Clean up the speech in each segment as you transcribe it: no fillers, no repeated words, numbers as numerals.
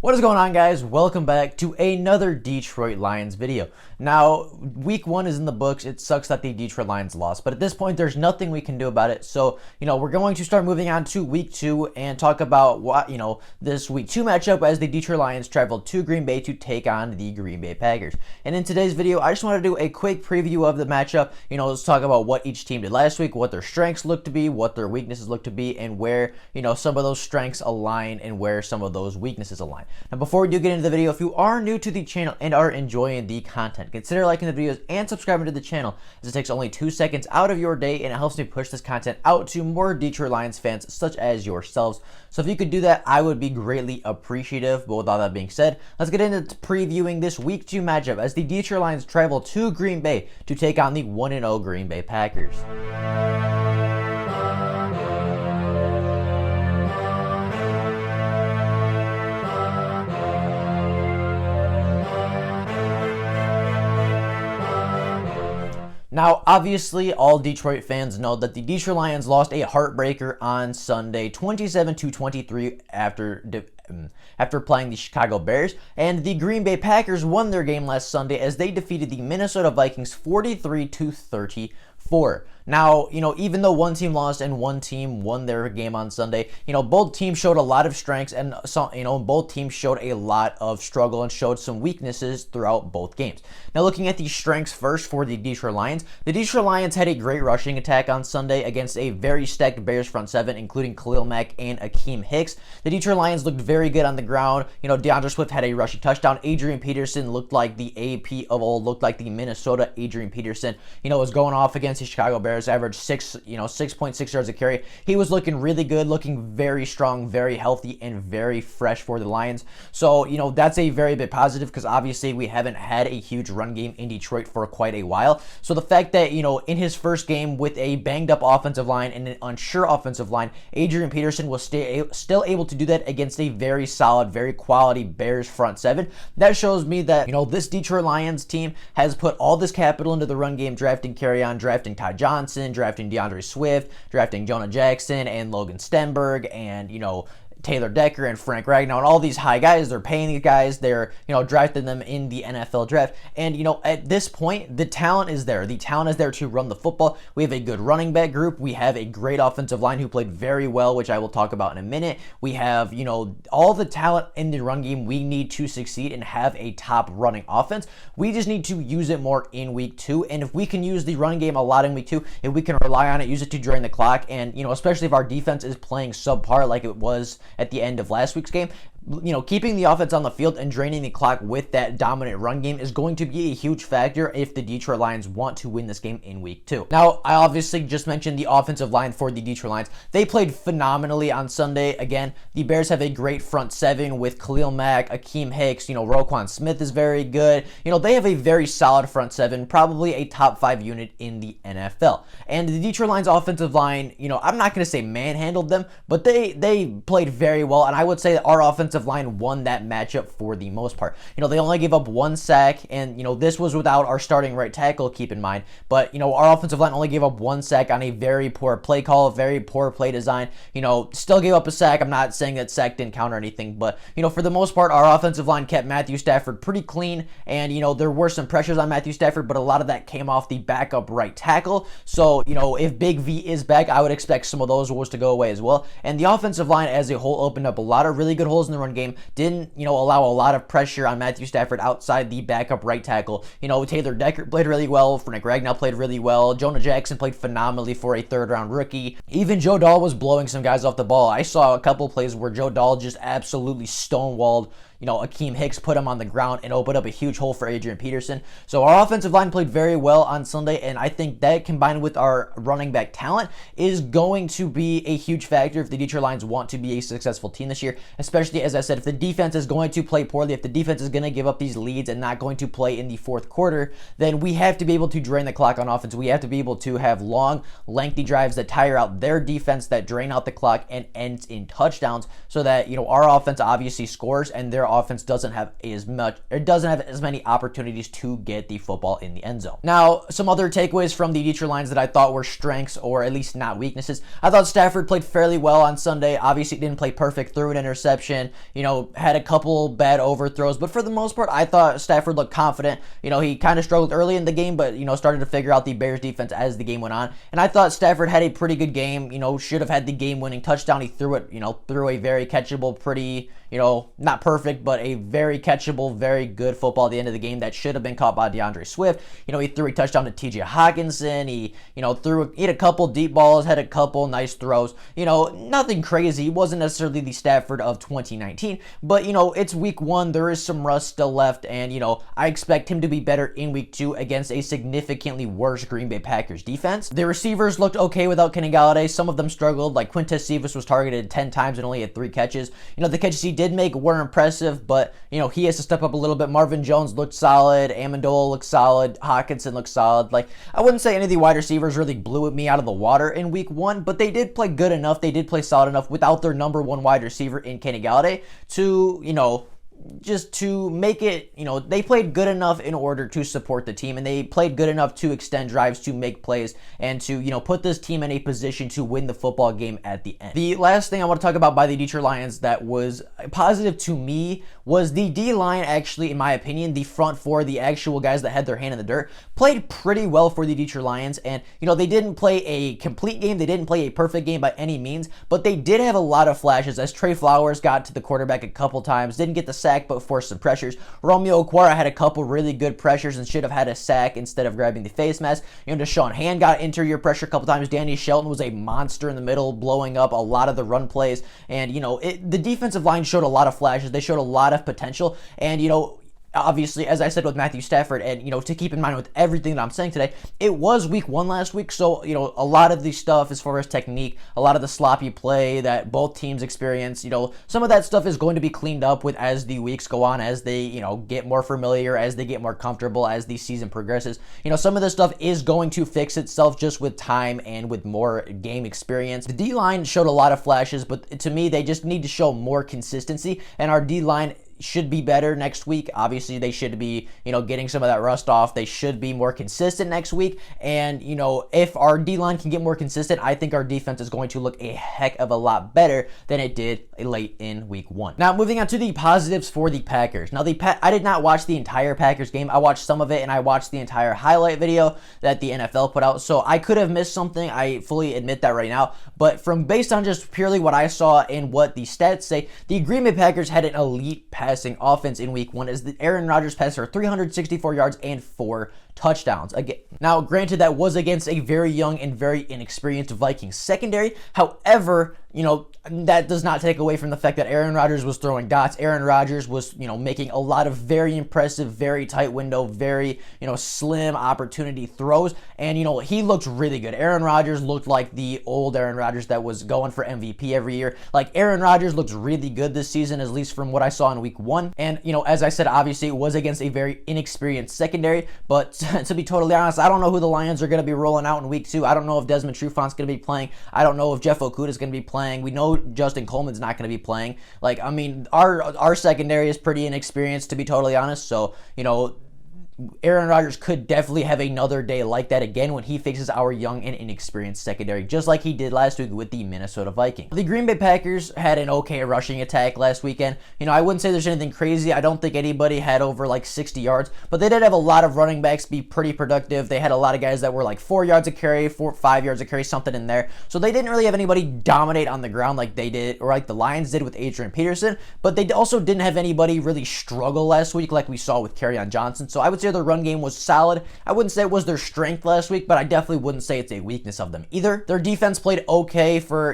What is going on, guys? Welcome back to another Detroit Lions video. Now, week one is in the books. It sucks that the Detroit Lions lost, but at this point, there's nothing we can do about it. So, we're going to start moving on to week two and talk about what, this week two matchup as the Detroit Lions traveled to Green Bay to take on the Green Bay Packers. And in today's video, I just want to do a quick preview of the matchup. Let's talk about what each team did last week, what their strengths look to be, what their weaknesses look to be, and where, some of those strengths align and where some of those weaknesses align. Now, before we do get into the video, if you are new to the channel and are enjoying the content, consider liking the videos and subscribing to the channel, as it takes only 2 seconds out of your day and it helps me push this content out to more Detroit Lions fans such as yourselves. So if you could do that, I would be greatly appreciative. But with all that being said, let's get into previewing this week 2 matchup as the Detroit Lions travel to Green Bay to take on the 1-0 Green Bay Packers. Now, obviously, all Detroit fans know that the Detroit Lions lost a heartbreaker on Sunday, 27-23 after playing the Chicago Bears, and the Green Bay Packers won their game last Sunday as they defeated the Minnesota Vikings 43-34. Now, even though one team lost and one team won their game on Sunday, both teams showed a lot of strengths and both teams showed a lot of struggle and showed some weaknesses throughout both games. Now, looking at the strengths first for the Detroit Lions had a great rushing attack on Sunday against a very stacked Bears front seven, including Khalil Mack and Akeem Hicks. The Detroit Lions looked very good on the ground. DeAndre Swift had a rushing touchdown. Adrian Peterson looked like the AP of old, looked like the Minnesota Adrian Peterson. Was going off against the Chicago Bears, averaged 6.6 yards a carry. He was looking really good, looking very strong, very healthy, and very fresh for the Lions. So, that's a very big positive because obviously we haven't had a huge run game in Detroit for quite a while. So the fact that, in his first game with a banged up offensive line and an unsure offensive line, Adrian Peterson was still able to do that against a very solid, very quality Bears front seven. That shows me that, this Detroit Lions team has put all this capital into the run game, drafting Kerryon, drafting Ty Johnson, drafting DeAndre Swift, drafting Jonah Jackson and Logan Stenberg, and, Taylor Decker and Frank Ragnow and all these high guys. They're paying these guys. They're, drafting them in the NFL draft. And, at this point, the talent is there. The talent is there to run the football. We have a good running back group. We have a great offensive line who played very well, which I will talk about in a minute. We have, all the talent in the run game we need to succeed and have a top running offense. We just need to use it more in week 2. And if we can use the running game a lot in week 2, if we can rely on it, use it to drain the clock, and, especially if our defense is playing subpar like it was at the end of last week's game, keeping the offense on the field and draining the clock with that dominant run game is going to be a huge factor if the Detroit Lions want to win this game in week 2. Now, I obviously just mentioned the offensive line for the Detroit Lions. They played phenomenally on Sunday. Again, the Bears have a great front seven with Khalil Mack, Akeem Hicks, Roquan Smith is very good. They have a very solid front seven, probably a top 5 unit in the NFL. And the Detroit Lions offensive line, I'm not going to say manhandled them, but they played very well, and I would say that our offensive line won that matchup for the most part. They only gave up 1 sack, and this was without our starting right tackle, keep in mind. But our offensive line only gave up 1 sack on a very poor play call, very poor play design. Still gave up a sack. I'm not saying that sack didn't count or anything, but for the most part, our offensive line kept Matthew Stafford pretty clean, and there were some pressures on Matthew Stafford, but a lot of that came off the backup right tackle. So if Big V is back, I would expect some of those woes to go away as well. And the offensive line as a whole opened up a lot of really good holes in the run game, didn't, allow a lot of pressure on Matthew Stafford outside the backup right tackle. Taylor Decker played really well, Frank Ragnow played really well, Jonah Jackson played phenomenally for a 3rd-round rookie. Even Joe Dahl was blowing some guys off the ball. I saw a couple plays where Joe Dahl just absolutely stonewalled Akeem Hicks, put him on the ground and opened up a huge hole for Adrian Peterson. So our offensive line played very well on Sunday, and I think that combined with our running back talent is going to be a huge factor if the Detroit Lions want to be a successful team this year, especially, as I said, if the defense is going to play poorly, if the defense is going to give up these leads and not going to play in the 4th quarter, then we have to be able to drain the clock on offense. We have to be able to have long, lengthy drives that tire out their defense, that drain out the clock and ends in touchdowns, so that, our offense obviously scores and their offense doesn't have as many opportunities to get the football in the end zone. Now, some other takeaways from the Detroit Lions that I thought were strengths, or at least not weaknesses. I thought Stafford played fairly well on Sunday. Obviously didn't play perfect, threw an interception, had a couple bad overthrows, but for the most part, I thought Stafford looked confident. He kind of struggled early in the game, but, started to figure out the Bears defense as the game went on. And I thought Stafford had a pretty good game, should have had the game-winning touchdown. He threw it, threw a very catchable, pretty, not perfect, but a very catchable, very good football at the end of the game that should have been caught by DeAndre Swift. He threw a touchdown to TJ Hockenson. He had a couple deep balls, had a couple nice throws. Nothing crazy. He wasn't necessarily the Stafford of 2019, but, it's week 1. There is some rust still left, and, I expect him to be better in week 2 against a significantly worse Green Bay Packers defense. The receivers looked okay without Kenny Golladay. Some of them struggled, like Quintez Cephus was targeted 10 times and only had 3 catches. The catches he did make were impressive, but, he has to step up a little bit. Marvin Jones looked solid. Amendola looked solid. Hockenson looked solid. Like, I wouldn't say any of the wide receivers really blew me out of the water in week 1, but they did play good enough. They did play solid enough without their number 1 wide receiver in Kenny Golladay to, just to make it, they played good enough in order to support the team, and they played good enough to extend drives, to make plays, and to, put this team in a position to win the football game at the end. The last thing I want to talk about by the Detroit Lions that was positive to me was the D-line. Actually, in my opinion, the front 4, the actual guys that had their hand in the dirt, played pretty well for the Detroit Lions, and, they didn't play a complete game, they didn't play a perfect game by any means, but they did have a lot of flashes as Trey Flowers got to the quarterback a couple times, didn't get the sack, but forced some pressures. Romeo Okwara had a couple really good pressures and should have had a sack instead of grabbing the face mask. Deshaun Hand got interior pressure a couple times. Danny Shelton was a monster in the middle, blowing up a lot of the run plays. And, the defensive line showed a lot of flashes. They showed a lot of potential. And, obviously, as I said with Matthew Stafford, and, to keep in mind with everything that I'm saying today, it was week 1 last week, so, a lot of the stuff as far as technique, a lot of the sloppy play that both teams experience, some of that stuff is going to be cleaned up with as the weeks go on, as they, get more familiar, as they get more comfortable, as the season progresses. Some of this stuff is going to fix itself just with time and with more game experience. The D-line showed a lot of flashes, but to me, they just need to show more consistency, and our D-line should be better next week. Obviously, they should be, getting some of that rust off. They should be more consistent next week. And, if our D-line can get more consistent, I think our defense is going to look a heck of a lot better than it did late in week 1. Now, moving on to the positives for the Packers. Now, I did not watch the entire Packers game. I watched some of it, and I watched the entire highlight video that the NFL put out. So I could have missed something. I fully admit that right now. But based on just purely what I saw and what the stats say, the Green Bay Packers had an elite passing offense in week 1 as the Aaron Rodgers passed for 364 yards and 4 touchdowns. Again, now, granted, that was against a very young and very inexperienced Vikings secondary. However, that does not take away from the fact that Aaron Rodgers was throwing dots. Aaron Rodgers was, making a lot of very impressive, very tight window, very, slim opportunity throws. And, he looked really good. Aaron Rodgers looked like the old Aaron Rodgers that was going for MVP every year. Like, Aaron Rodgers looks really good this season, at least from what I saw in week 1. And, as I said, obviously it was against a very inexperienced secondary, but to be totally honest, I don't know who the Lions are going to be rolling out in week 2. I don't know if Desmond Trufant's going to be playing. I don't know if Jeff Okuda's going to be playing. We know Justin Coleman's not going to be playing. Like, I mean, our secondary is pretty inexperienced, to be totally honest. So, Aaron Rodgers could definitely have another day like that again when he faces our young and inexperienced secondary, just like he did last week with the Minnesota Vikings. The Green Bay Packers had an okay rushing attack last weekend. I wouldn't say there's anything crazy. I don't think anybody had over like 60 yards, but they did have a lot of running backs be pretty productive. They had a lot of guys that were like 4 yards a carry, 5 yards a carry, something in there. So they didn't really have anybody dominate on the ground like they did, or like the Lions did with Adrian Peterson, but they also didn't have anybody really struggle last week like we saw with Kerryon Johnson. So I would say their run game was solid. I wouldn't say it was their strength last week, but I definitely wouldn't say it's a weakness of them either. Their defense played okay for,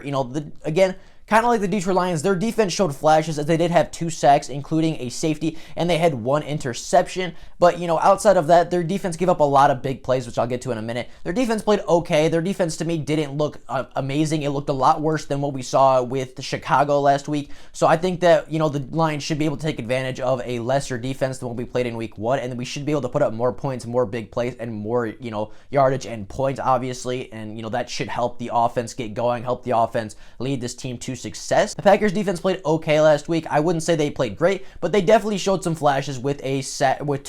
again, kind of like the Detroit Lions, their defense showed flashes as they did have 2 sacks, including a safety, and they had 1 interception. But, outside of that, their defense gave up a lot of big plays, which I'll get to in a minute. Their defense played okay. Their defense, to me, didn't look amazing. It looked a lot worse than what we saw with Chicago last week. So I think that, the Lions should be able to take advantage of a lesser defense than what we played in week 1, and then we should be able to put up more points, more big plays, and more, yardage and points, obviously. And, that should help the offense get going, help the offense lead this team to to success. The Packers defense played okay last week. I wouldn't say they played great, but they definitely showed some flashes with 2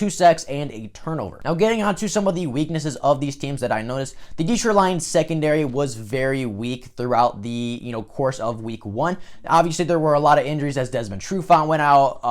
sacks and a turnover. Now getting on to some of the weaknesses of these teams that I noticed, the Detroit Lions secondary was very weak throughout the course of week 1. Obviously there were a lot of injuries as Desmond Trufant went out,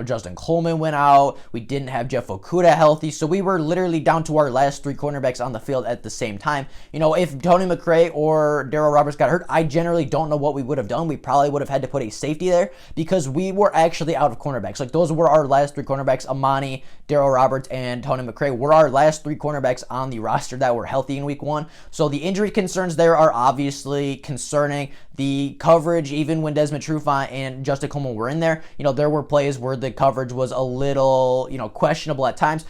Justin Coleman went out, we didn't have Jeff Okudah healthy, so we were literally down to our last 3 cornerbacks on the field at the same time. If Tony McRae or Darryl Roberts got hurt, I generally don't know what we would have done. We probably would have had to put a safety there because we were actually out of cornerbacks. Like, those were our last 3 cornerbacks. Amani, Darryl Roberts, and Tony McRae were our last 3 cornerbacks on the roster that were healthy in week 1. So the injury concerns there are obviously concerning. The coverage, even when Desmond Trufant and Justin Coleman were in there, there were plays where the coverage was a little, questionable at times.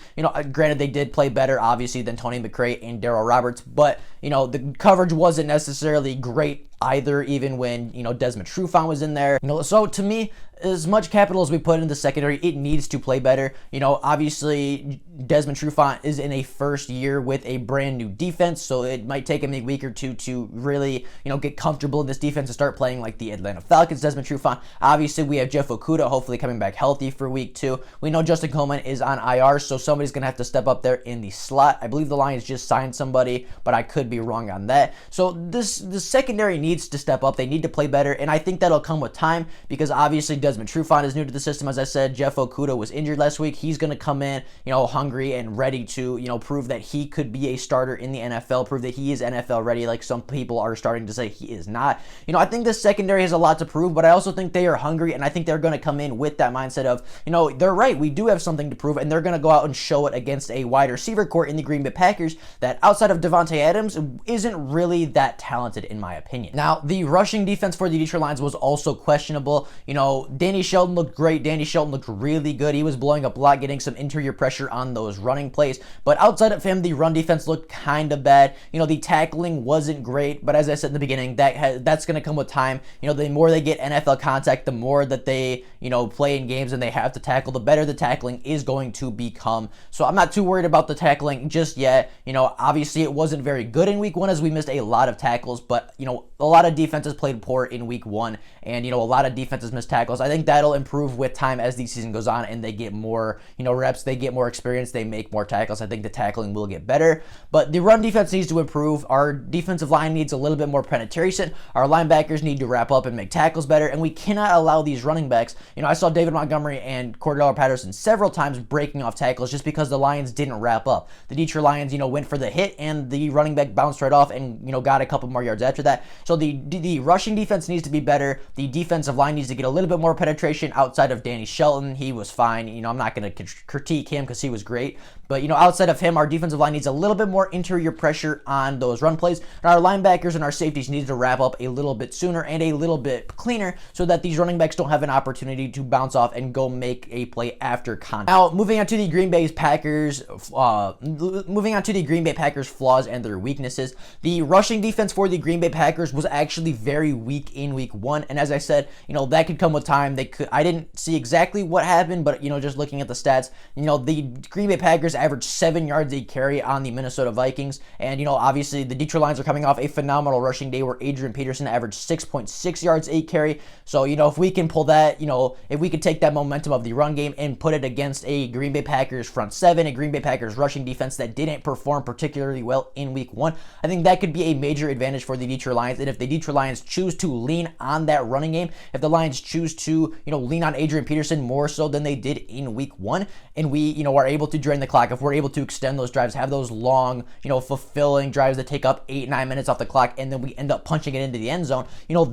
Granted, they did play better, obviously, than Tony McRae and Darryl Roberts, but, the coverage wasn't necessarily great either, even when, Desmond Trufant was in there. So to me, as much capital as we put in the secondary, it needs to play better. Obviously, Desmond Trufant is in a first year with a brand new defense, so it might take him a week or two to really, get comfortable in this defense and start playing like the Atlanta Falcons. Desmond Trufant, obviously, we have Jeff Okudah hopefully coming back healthy for week 2. We know Justin Coleman is on IR, so somebody's going to have to step up there in the slot. I believe the Lions just signed somebody, but I could be wrong on that. So the secondary needs to step up. They need to play better, and I think that'll come with time because obviously Desmond Trufant is new to the system. As I said, Jeff Okudah was injured last week. He's going to come in, hungry and ready to, prove that he could be a starter in the NFL, prove that he is NFL ready, like some people are starting to say he is not. I think the secondary has a lot to prove, but I also think they are hungry, and I think they're going to come in with that mindset of, they're right, we do have something to prove, and they're going to go out and show it against a wide receiver core in the Green Bay Packers that, outside of Davante Adams, isn't really that talented in my opinion. Now, the rushing defense for the Detroit Lions was also questionable. Danny Shelton looked great. Danny Shelton looked really good. He was blowing up a lot, getting some interior pressure on those running plays. But outside of him, the run defense looked kind of bad. The tackling wasn't great. But as I said in the beginning, that's going to come with time. The more they get NFL contact, the more that they, play in games and they have to tackle, the better the tackling is going to become. So I'm not too worried about the tackling just yet. Obviously it wasn't very good in week 1 as we missed a lot of tackles. But, a lot of defenses played poor in week 1. And, a lot of defenses missed tackles. I think that'll improve with time as the season goes on and they get more, reps, they get more experience, they make more tackles. I think the tackling will get better, but the run defense needs to improve. Our defensive line needs a little bit more penetration. Our linebackers need to wrap up and make tackles better, and we cannot allow these running backs. I saw David Montgomery and Cordell Patterson several times breaking off tackles just because the Lions didn't wrap up. The Detroit Lions, went for the hit and the running back bounced right off and, got a couple more yards after that. So the rushing defense needs to be better. The defensive line needs to get a little bit more penetration. Outside of Danny Shelton, he was fine. I'm not going to critique him because he was great. But, outside of him, our defensive line needs a little bit more interior pressure on those run plays. And our linebackers and our safeties need to wrap up a little bit sooner and a little bit cleaner so that these running backs don't have an opportunity to bounce off and go make a play after contact. Now, moving on to the Green Bay Packers flaws and their weaknesses. The rushing defense for the Green Bay Packers was actually very weak in week 1. And as I said, that could come with time. I didn't see exactly what happened, but, just looking at the stats, the Green Bay Packers averaged 7 yards a carry on the Minnesota Vikings. And, obviously the Detroit Lions are coming off a phenomenal rushing day where Adrian Peterson averaged 6.6 yards a carry. So, if we can pull that, if we could take that momentum of the run game and put it against a Green Bay Packers front 7, a Green Bay Packers rushing defense that didn't perform particularly well in week 1, I think that could be a major advantage for the Detroit Lions. And if the Detroit Lions choose to lean on that running game, if the Lions choose to, lean on Adrian Peterson more so than they did in week 1, and we, are able to drain the clock, if we're able to extend those drives, have those long, fulfilling drives that take up 8-9 minutes off the clock, and then we end up punching it into the end zone,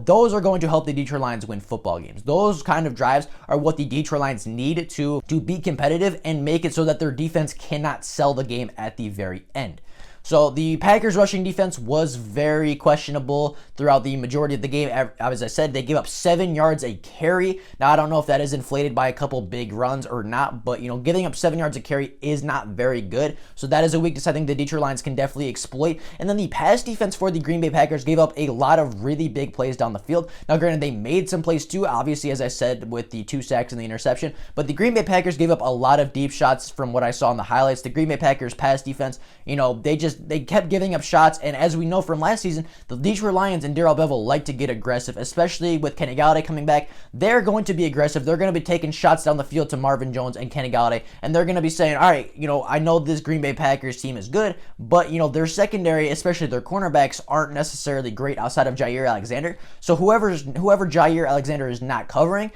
those are going to help the Detroit Lions win football games. Those kind of drives are what the Detroit Lions need to be competitive and make it so that their defense cannot sell the game at the very end. So the Packers rushing defense was very questionable throughout the majority of the game. As I said, they gave up 7 yards a carry. Now, I don't know if that is inflated by a couple big runs or not, but, giving up 7 yards a carry is not very good. So that is a weakness I think the Detroit Lions can definitely exploit. And then the pass defense for the Green Bay Packers gave up a lot of really big plays down the field. Now, granted, they made some plays too, obviously, as I said, with the 2 sacks and the interception, but the Green Bay Packers gave up a lot of deep shots from what I saw in the highlights. The Green Bay Packers pass defense, they just they kept giving up shots. And as we know from last season, the Detroit Lions and Darrell Bevell like to get aggressive, especially with Kenny Golladay coming back. They're going to be aggressive. They're going to be taking shots down the field to Marvin Jones and Kenny Golladay, and they're going to be saying, all right, I know this Green Bay Packers team is good, but their secondary, especially their cornerbacks, aren't necessarily great outside of Jaire Alexander. So whoever Jaire Alexander is not covering,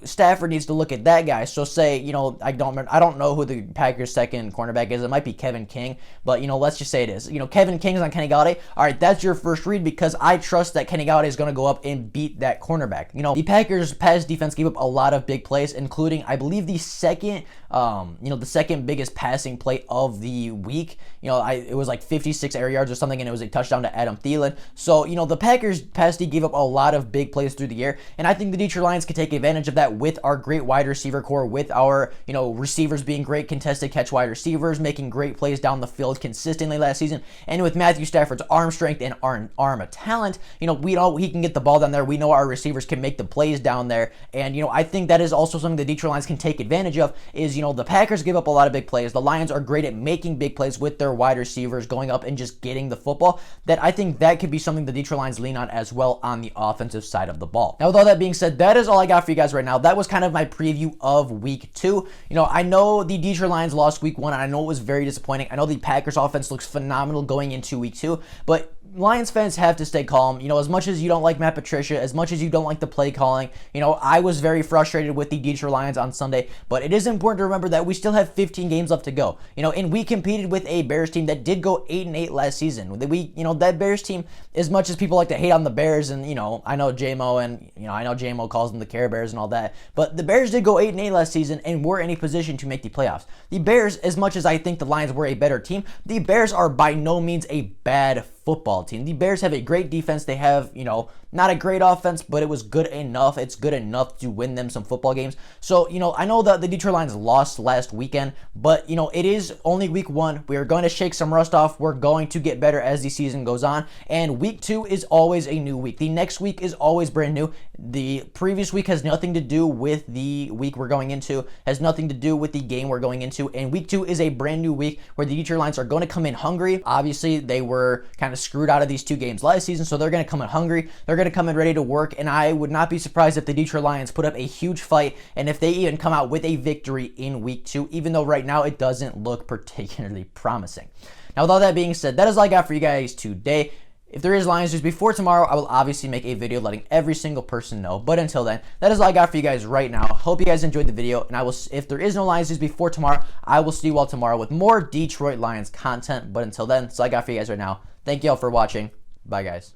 Stafford needs to look at that guy. So say, I don't know who the Packers second cornerback is. It might be Kevin King, but let's just say it is. Kevin King's on Kenny Golladay. All right, that's your first read, because I trust that Kenny Golladay is going to go up and beat that cornerback. The Packers pass defense gave up a lot of big plays, including, I believe, the second biggest passing play of the week. It was like 56 air yards or something, and it was a touchdown to Adam Thielen. So, the Packers pass D gave up a lot of big plays through the air, and I think the Detroit Lions could take advantage of that with our great wide receiver core, with our, receivers being great contested catch wide receivers, making great plays down the field consistently last season, and with Matthew Stafford's arm strength and arm talent, we know he can get the ball down there. We know our receivers can make the plays down there, and, I think that is also something the Detroit Lions can take advantage of, is, the Packers give up a lot of big plays. The Lions are great at making big plays with their wide receivers going up and just getting the football. That I think that could be something the Detroit Lions lean on as well on the offensive side of the ball. Now, with all that being said, that is all I got for you guys right now. That was kind of my preview of week 2. I know the Detroit Lions lost week 1, and I know it was very disappointing. I know the Packers offense looks phenomenal going into week 2, but Lions fans have to stay calm. As much as you don't like Matt Patricia, as much as you don't like the play calling, I was very frustrated with the Detroit Lions on Sunday, but it is important to remember that we still have 15 games left to go. And we competed with a Bears team that did go 8-8 last season. That Bears team, as much as people like to hate on the Bears, and I know JMO calls them the Care Bears and all that, but the Bears did go 8-8 last season and were in a position to make the playoffs. The Bears, as much as I think the Lions were a better team, the Bears are by no means a bad football team. The Bears have a great defense. They have, not a great offense, but it was good enough. It's good enough to win them some football games. So, I know that the Detroit Lions lost last weekend, but, it is only week 1. We are going to shake some rust off. We're going to get better as the season goes on. And week 2 is always a new week. The next week is always brand new. The previous week has nothing to do with the week we're going into, has nothing to do with the game we're going into. And week 2 is a brand new week where the Detroit Lions are going to come in hungry. Obviously, they were kind of screwed out of these 2 games last season, so they're going to come in hungry. They're going to come in ready to work, and I would not be surprised if the Detroit Lions put up a huge fight, and if they even come out with a victory in week 2, even though right now it doesn't look particularly promising. Now, with all that being said, that is all I got for you guys today. If there is Lions news before tomorrow, I will obviously make a video letting every single person know. But until then, that is all I got for you guys right now. Hope you guys enjoyed the video, and if there is no Lions news before tomorrow, I will see you all tomorrow with more Detroit Lions content. But until then, that's all I got for you guys right now. Thank you all for watching. Bye, guys.